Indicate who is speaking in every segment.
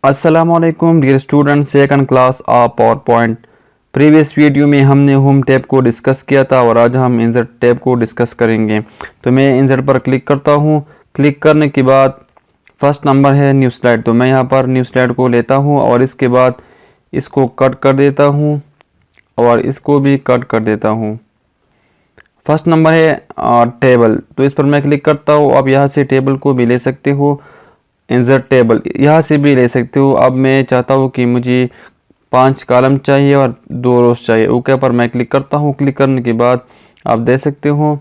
Speaker 1: अस्सलामुअलैकुम dear student, second class of power point. Previous video में हमने होम टैब को डिस्कस किया था और आज हम इंसर्ट टैब को डिस्कस करेंगे। तो मैं इंसर्ट पर क्लिक करता हूँ। क्लिक करने के बाद फर्स्ट नंबर है न्यू स्लाइड, तो मैं यहाँ पर न्यू स्लाइड को लेता हूँ और इसके बाद इसको कट कर देता हूँ और इसको भी कट कर देता हूँ। फर्स्ट नंबर है टेबल, तो इस पर मैं क्लिक करता हूँ। आप यहाँ से टेबल को भी ले सकते हो, इंसर्ट टेबल यहाँ से भी ले सकते हो। अब मैं चाहता हूँ कि मुझे 5 कॉलम चाहिए और 2 रोज चाहिए। ओके पर मैं क्लिक करता हूँ। क्लिक करने के बाद आप देख सकते हो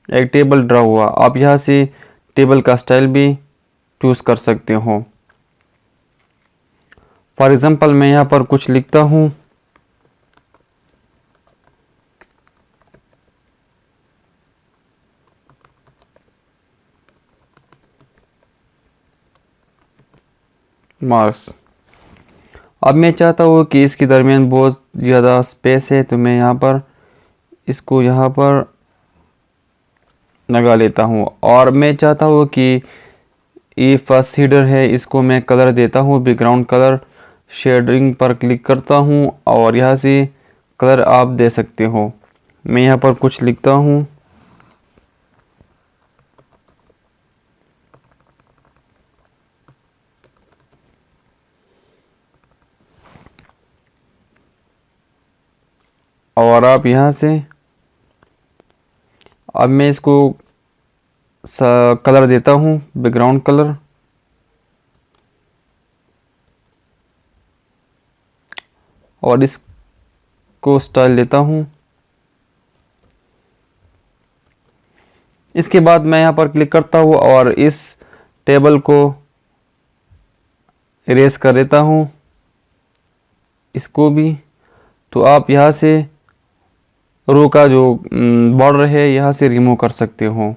Speaker 1: एक टेबल ड्रा हुआ। आप यहाँ से टेबल का स्टाइल भी चूज़ कर सकते हो। फॉर एग्ज़ाम्पल मैं यहाँ पर कुछ लिखता हूँ। मार्क्स। अब मैं चाहता हूँ कि इसके दरमियान बहुत ज़्यादा स्पेस है, तो मैं यहाँ पर इसको यहाँ पर लगा लेता हूँ। और मैं चाहता हूँ कि ये फर्स्ट हीडर है, इसको मैं कलर देता हूँ बैकग्राउंड कलर। शेडिंग पर क्लिक करता हूँ और यहाँ से कलर आप दे सकते हो। मैं यहाँ पर कुछ लिखता हूँ। और आप यहाँ से अब मैं इसको कलर देता हूँ बैकग्राउंड कलर। और इसको स्टाइल देता हूँ। इसके बाद मैं यहाँ पर क्लिक करता हूँ और इस टेबल को इरेज कर देता हूँ, इसको भी। तो आप यहाँ से रो का जो बॉर्डर है यहाँ से रिमूव कर सकते हो।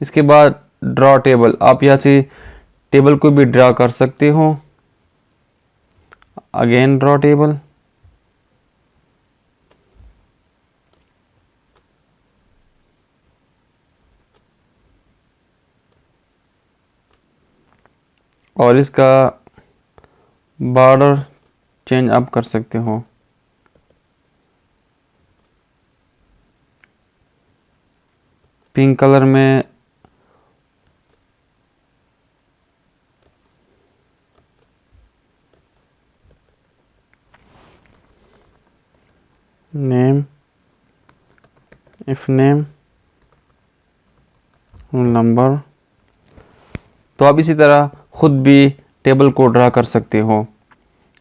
Speaker 1: इसके बाद ड्रॉ टेबल, आप यहाँ से टेबल को भी ड्रा कर सकते हो। Again draw table. और इसका बॉर्डर चेंज आप कर सकते हो। पिंक कलर में नेम, इफ नेम, नंबर। तो आप इसी तरह खुद भी टेबल को ड्रा कर सकते हो।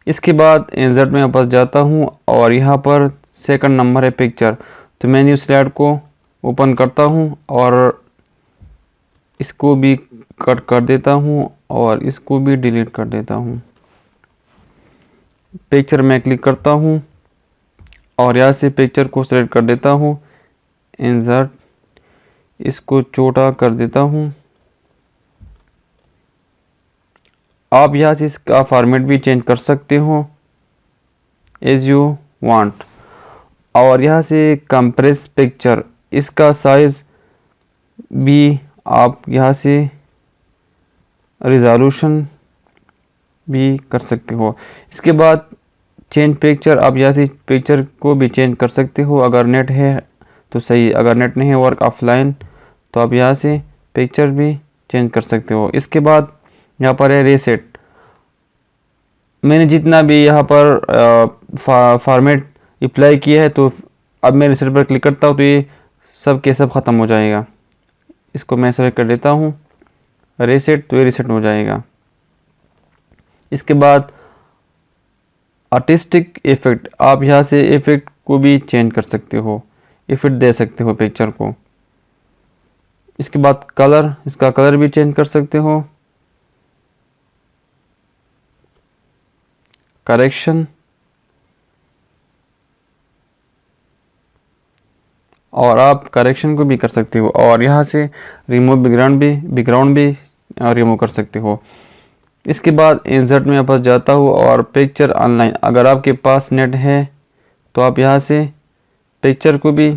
Speaker 1: इसके बाद इंसर्ट में वापस जाता हूँ और यहाँ पर सेकंड नंबर है पिक्चर, तो मैं न्यू स्लाइड को ओपन करता हूँ और इसको भी कट कर देता हूँ और इसको भी डिलीट कर देता हूँ। पिक्चर में क्लिक करता हूँ और यहाँ से पिक्चर को सेलेक्ट कर देता हूँ। इंसर्ट, इसको छोटा कर देता हूँ। आप यहाँ से इसका फॉर्मेट भी चेंज कर सकते हो एज यू वांट। और यहाँ से कंप्रेस पिक्चर, इसका साइज़ भी आप यहाँ से रिज़ॉल्यूशन भी कर सकते हो। इसके बाद चेंज पिक्चर, आप यहाँ से पिक्चर को भी चेंज कर सकते हो। अगर नेट है तो सही, अगर नेट नहीं है वर्क ऑफलाइन, तो आप यहाँ से पिक्चर भी चेंज कर सकते हो। इसके बाद यहाँ पर है रीसेट। मैंने जितना भी यहाँ पर फॉर्मेट अप्लाई किया है, तो अब मैं रीसेट पर क्लिक करता हूँ तो ये सब के सब ख़त्म हो जाएगा। इसको मैं सेलेक्ट कर देता हूँ रीसेट, तो ये रीसेट हो जाएगा। इसके बाद आर्टिस्टिक इफ़ेक्ट, आप यहाँ से इफ़ेक्ट को भी चेंज कर सकते हो, इफ़ेक्ट दे सकते हो पिक्चर को। इसके बाद कलर, इसका कलर भी चेंज कर सकते हो। करेक्शन, और आप करेक्शन को भी कर सकते हो। और यहाँ से रिमूव बैकग्राउंड भी रिमूव कर सकते हो। इसके बाद इंसर्ट में वापस जाता हूँ और पिक्चर ऑनलाइन, अगर आपके पास नेट है तो आप यहाँ से पिक्चर को भी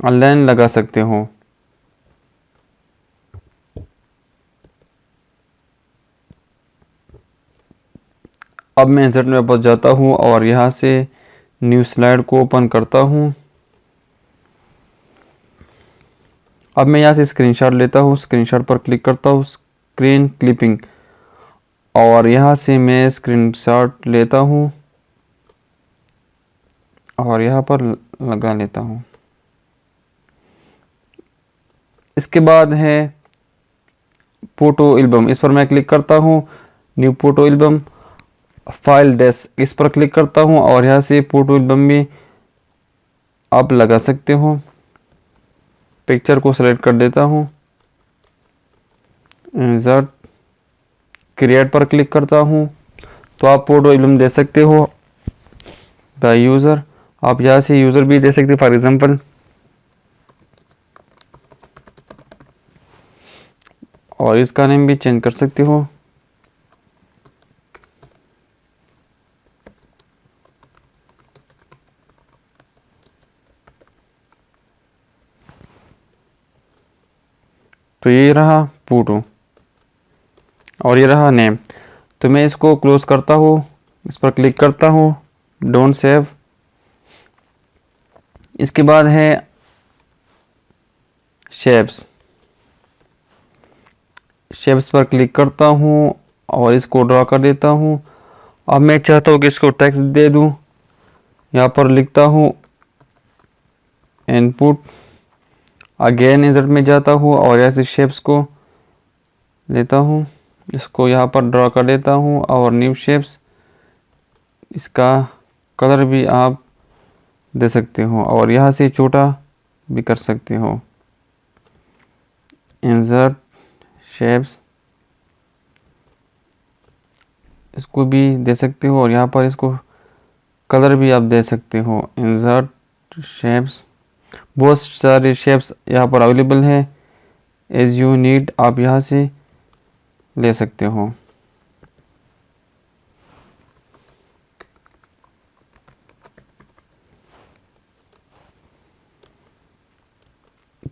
Speaker 1: ऑनलाइन लगा सकते हो। अब मैं इंसर्ट में वापस जाता हूँ और यहाँ से न्यू स्लाइड को ओपन करता हूँ। अब मैं यहाँ से स्क्रीनशॉट लेता हूँ, स्क्रीनशॉट पर क्लिक करता हूँ, स्क्रीन क्लिपिंग, और यहाँ से मैं स्क्रीनशॉट लेता हूँ और यहाँ पर लगा लेता हूँ। इसके बाद है फोटो एल्बम, इस पर मैं क्लिक करता हूँ, new photo album, file desk, इस पर क्लिक करता हूँ और यहाँ से फोटो एल्बम भी आप लगा सकते हो। पिक्चर को सेलेक्ट कर देता हूँ, इंसर्ट, क्रिएट पर क्लिक करता हूँ, तो आप फोटो एल्बम दे सकते हो बाय यूज़र। आप यहाँ से यूज़र भी दे सकते हो, फॉर एग्जांपल, और इसका नेम भी चेंज कर सकते हो। तो ये रहा फोटो और ये रहा नेम। तो मैं इसको क्लोज करता हूँ, इस पर क्लिक करता हूँ, डोंट सेव। इसके बाद है शेप्स, शेप्स पर क्लिक करता हूँ और इसको ड्रा कर देता हूँ। अब मैं चाहता हूँ कि इसको टेक्स्ट दे दूँ, यहाँ पर लिखता हूँ इनपुट, अगेन इंसर्ट में जाता हूँ और ऐसे शेप्स को लेता हूँ, इसको यहाँ पर ड्रा कर देता हूँ और न्यू शेप्स, इसका कलर भी आप दे सकते हो और यहाँ से छोटा भी कर सकते हो। इंसर्ट शेप्स, इसको भी दे सकते हो और यहाँ पर इसको कलर भी आप दे सकते हो। इंसर्ट शेप्स, बहुत सारे शेप्स यहाँ पर अवेलेबल है, एज यू नीड आप यहाँ से ले सकते हो।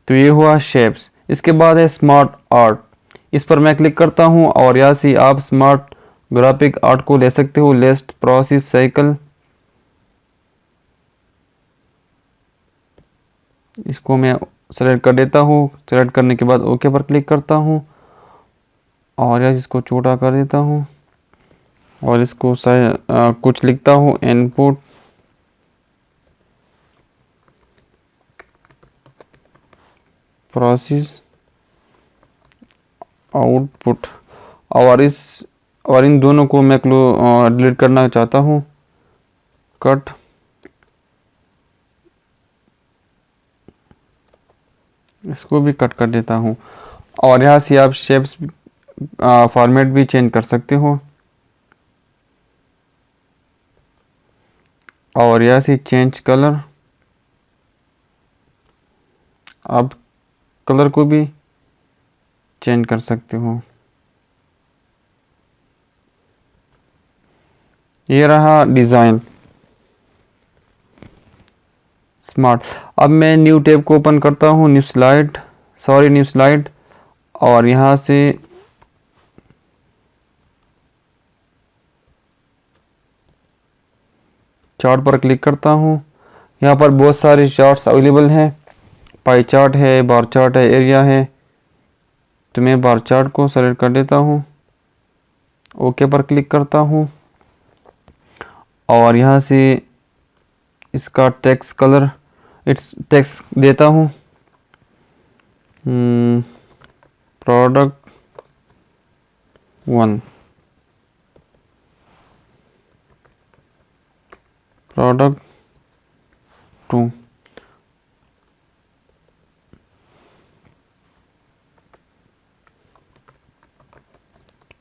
Speaker 1: तो ये हुआ शेप्स। इसके बाद है स्मार्ट आर्ट, इस पर मैं क्लिक करता हूँ और यहाँ से आप स्मार्ट ग्राफिक आर्ट को ले सकते हो। लिस्ट, प्रोसेस, साइकिल, इसको मैं सेलेक्ट कर देता हूँ। सेलेक्ट करने के बाद ओके पर क्लिक करता हूँ और यहाँ इसको छोटा कर देता हूँ और इसको कुछ लिखता हूँ, इनपुट, प्रोसेस, आउटपुट, और इन दोनों को मैं डिलीट करना चाहता हूँ, कट, इसको भी कट कर देता हूँ और यहाँ से आप शेप्स फॉर्मेट भी चेंज कर सकते हो और यहाँ से चेंज कलर, आप कलर को भी चेंज कर सकते हो। ये रहा डिज़ाइन स्मार्ट। अब मैं न्यू टैब को ओपन करता हूँ, न्यू स्लाइड, और यहाँ से चार्ट पर क्लिक करता हूँ। यहाँ पर बहुत सारे चार्ट्स अवेलेबल हैं, पाई चार्ट है, बार चार्ट है, एरिया है। तो मैं बार चार्ट को सेलेक्ट कर देता हूँ, ओके पर क्लिक करता हूँ और यहाँ से इसका टेक्स्ट कलर, टेक्स्ट देता हूँ, प्रोडक्ट 1, प्रोडक्ट 2,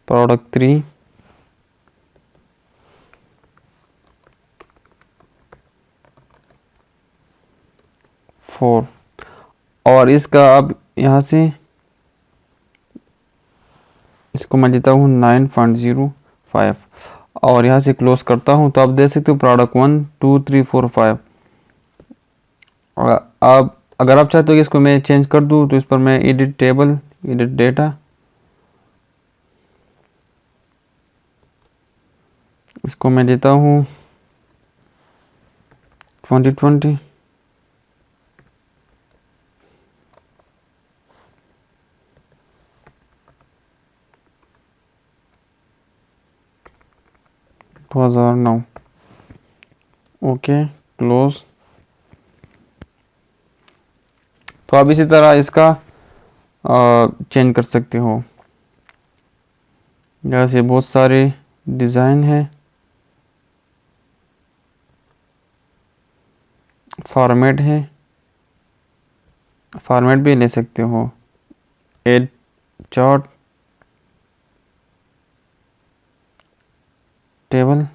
Speaker 1: प्रोडक्ट 3, फोर, और इसका अब यहाँ से इसको मैं देता हूँ 9.05 और यहाँ से क्लोज करता हूँ। तो आप देख सकते हो प्रोडक्ट 1, 2, 3, 4, 5। और आप अगर आप चाहते हो कि इसको मैं चेंज कर दूँ तो इस पर मैं एडिट टेबल, एडिट डेटा, इसको मैं देता हूँ 2020। Okay, close. तो आप इसी तरह इसका चेंज कर सकते हो। जैसे बहुत सारे डिज़ाइन है, फॉर्मेट है, फॉर्मेट भी ले सकते हो, एड चार्ट, टेबल।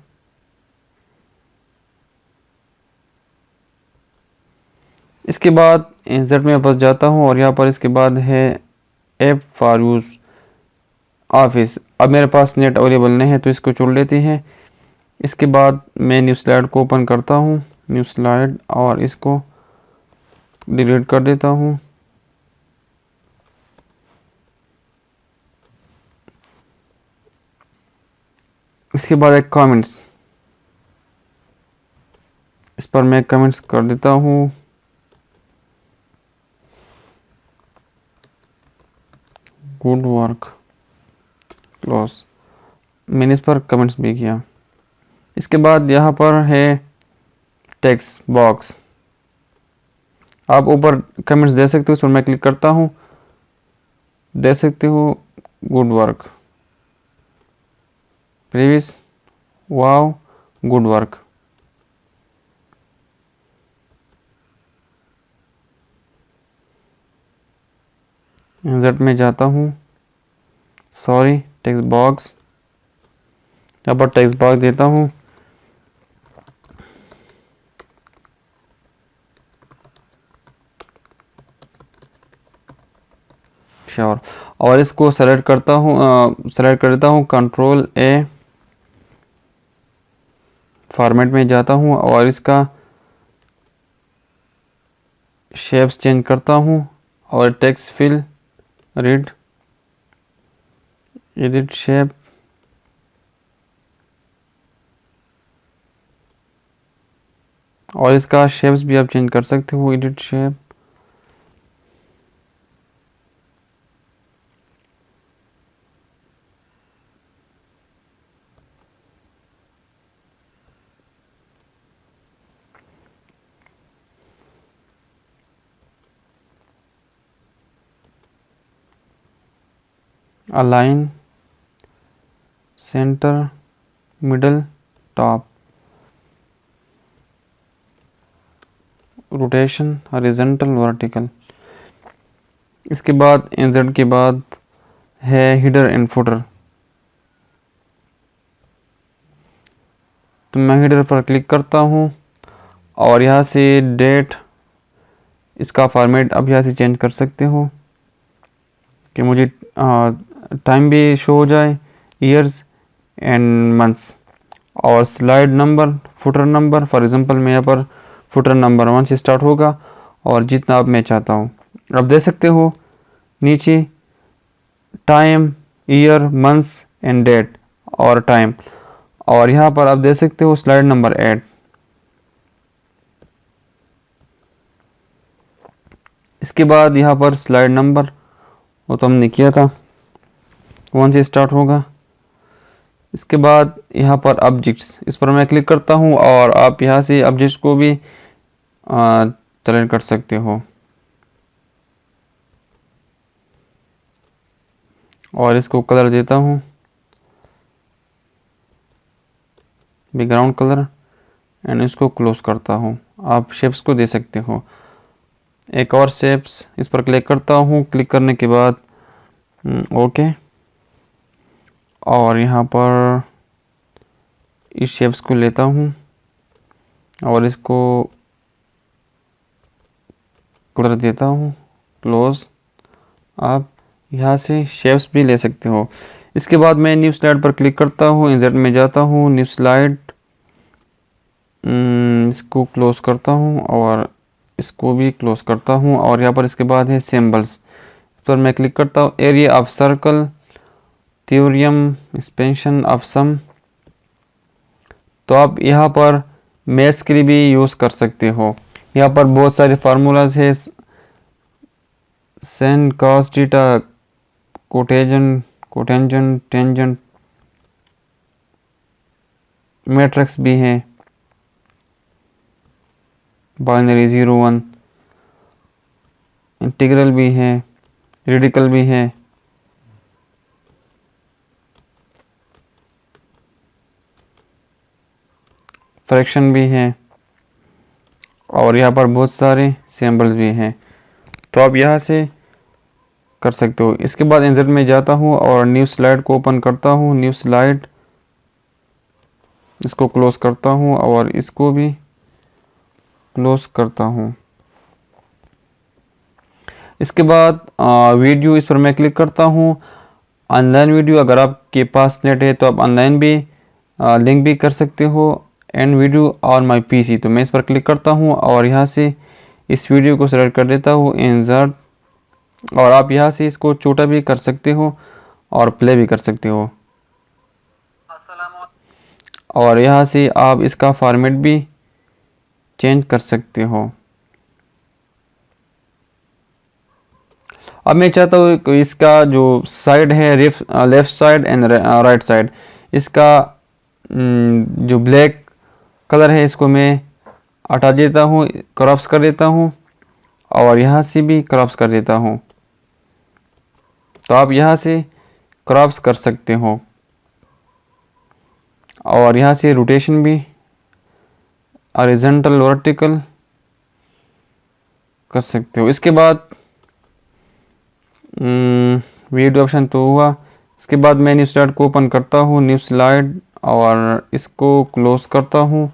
Speaker 1: इसके बाद इंसर्ट में वापस जाता हूँ और यहाँ पर इसके बाद है ऐप फॉर यूज़ ऑफिस। अब मेरे पास नेट अवेलेबल नहीं है तो इसको छोड़ लेते हैं। इसके बाद मैं न्यू स्लाइड को ओपन करता हूँ, न्यू स्लाइड, और इसको डिलीट कर देता हूँ। इसके बाद एक कमेंट्स, इस पर मैं कमेंट्स कर देता हूँ। Good work, close. मैंने इस पर कमेंट्स भी किया। इसके बाद यहाँ पर है टेक्स्ट बॉक्स, आप ऊपर कमेंट्स दे सकते हो। इस पर मैं क्लिक करता हूँ, दे सकते हो good work, previous, wow, good work. Insert में जाता हूँ, सॉरी, टेक्स्ट बॉक्स, यहाँ पर टेक्स्ट बॉक्स देता हूँ। श्योर, और इसको सेलेक्ट करता हूँ, सेलेक्ट कर देता हूँ, कंट्रोल ए, फॉर्मेट में जाता हूँ और इसका शेप्स चेंज करता हूँ और text fill, read, edit shape, और इसका शेप्स भी आप चेंज कर सकते हो, edit shape. Align, centre, middle, top, rotation, horizontal, vertical. इसके बाद इंसर्ट के बाद है हिडर एंड फुटर। तो मैं हिडर पर क्लिक करता हूँ और यहाँ से डेट, इसका फॉर्मेट अब यहाँ से चेंज कर सकते हो कि मुझे टाइम भी शो हो जाए, ईयर्स एंड मंथ्स, और slide number, footer number. For example मैं यहाँ पर फुटर नंबर 1 से स्टार्ट होगा और जितना अब मैं चाहता हूँ आप दे सकते हो। नीचे time, year, months and date और टाइम, और यहाँ पर आप दे सकते हो स्लाइड नंबर 8। इसके बाद यहाँ पर स्लाइड नंबर, वो तो हमने किया था, 1 से स्टार्ट होगा। इसके बाद यहाँ पर ऑब्जेक्ट्स, इस पर मैं क्लिक करता हूँ और आप यहाँ से ऑब्जेक्ट्स को भी सेलेक्ट कर सकते हो, और इसको कलर देता हूँ, बैकग्राउंड कलर, एंड इसको क्लोज करता हूँ। आप शेप्स को दे सकते हो। एक और शेप्स, इस पर क्लिक करता हूँ, क्लिक करने के बाद ओके, और यहाँ पर इस शेप्स को लेता हूँ और इसको कलर देता हूँ, क्लोज। आप यहाँ से शेप्स भी ले सकते हो। इसके बाद मैं न्यू स्लाइड पर क्लिक करता हूँ, इंसर्ट में जाता हूँ, न्यू स्लाइड, इसको क्लोज करता हूँ और इसको भी क्लोज करता हूँ, और यहाँ पर इसके बाद है सिंबल्स, इस पर मैं क्लिक करता हूँ। Area of circle, theorem, expansion of sum, तो आप यहाँ पर मैथ्स के लिए भी यूज़ कर सकते हो। यहाँ पर बहुत सारे फार्मूलाज है, Sen cos theta, cotangent, tangent, matrix भी है, बाइनरी 0 1, इंटीग्रल भी है, रेडिकल भी है, फ्रैक्शन भी है, और यहाँ पर बहुत सारे सिंबल्स भी हैं। तो आप यहाँ से कर सकते हो। इसके बाद इंसर्ट में जाता हूँ और न्यू स्लाइड को ओपन करता हूँ, न्यू स्लाइड, इसको क्लोज करता हूँ और इसको भी क्लोज करता हूँ। इसके बाद वीडियो, इस पर मैं क्लिक करता हूँ। ऑनलाइन वीडियो, अगर आपके पास नेट है तो आप ऑनलाइन भी लिंक भी कर सकते हो। And video on my PC, तो मैं इस पर क्लिक करता हूँ और यहाँ से इस वीडियो को सेलेक्ट कर देता हूँ, इंसर्ट, और आप यहाँ से इसको छोटा भी कर सकते हो और प्ले भी कर सकते हो। और यहाँ से आप इसका फॉर्मेट भी चेंज कर सकते हो। अब मैं चाहता हूँ कि इसका जो साइड है, left side and right side, इसका जो ब्लैक कलर है इसको मैं हटा देता हूँ, क्रॉप्स कर देता हूँ और यहाँ से भी क्रॉप्स कर देता हूँ। तो आप यहाँ से क्रॉप्स कर सकते हो और यहाँ से रोटेशन भी हॉरिजॉन्टल वर्टिकल कर सकते हो। इसके बाद वीडियो ऑप्शन तो हुआ। इसके बाद मैं न्यू स्लाइड को ओपन करता हूँ, न्यू स्लाइड, और इसको क्लोज करता हूँ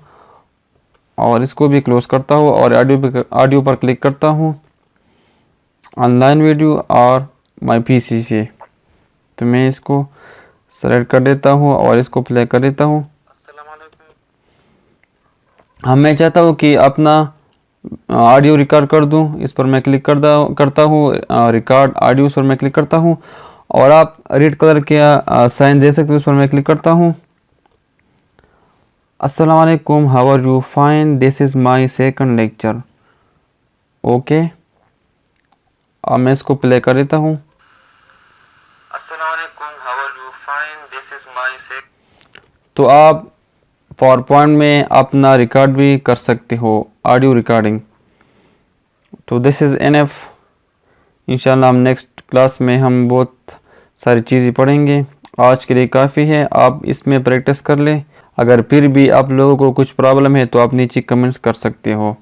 Speaker 1: और इसको भी क्लोज करता हूँ और ऑडियो पर क्लिक करता हूँ, ऑनलाइन वीडियो और माय पीसी से। तो मैं इसको सेलेक्ट कर देता हूँ और इसको प्ले कर देता हूँ। हम मैं चाहता हूँ कि अपना ऑडियो रिकॉर्ड कर दूँ, इस पर मैं क्लिक करता हूँ, रिकॉर्ड ऑडियो, इस पर मैं क्लिक करता हूँ और आप रेड कलर के साइन दे सकते हो, इस पर मैं क्लिक करता हूँ। अस्सलाम वालेकुम, how are you, fine, this is my second lecture. Okay, अब मैं इसको प्ले कर देता हूँ। अस्सलाम वालेकुम, how are you, fine, this is my second. तो आप पावर पॉइंट में अपना रिकॉर्ड भी कर सकते हो, ऑडियो रिकॉर्डिंग। तो दिस इज़ एनफ। इंशाल्लाह हम नेक्स्ट क्लास में हम बहुत सारी चीज़ें पढ़ेंगे। आज के लिए काफ़ी है, आप इसमें प्रैक्टिस कर लें। अगर फिर भी आप लोगों को कुछ प्रॉब्लम है तो आप नीचे कमेंट्स कर सकते हो।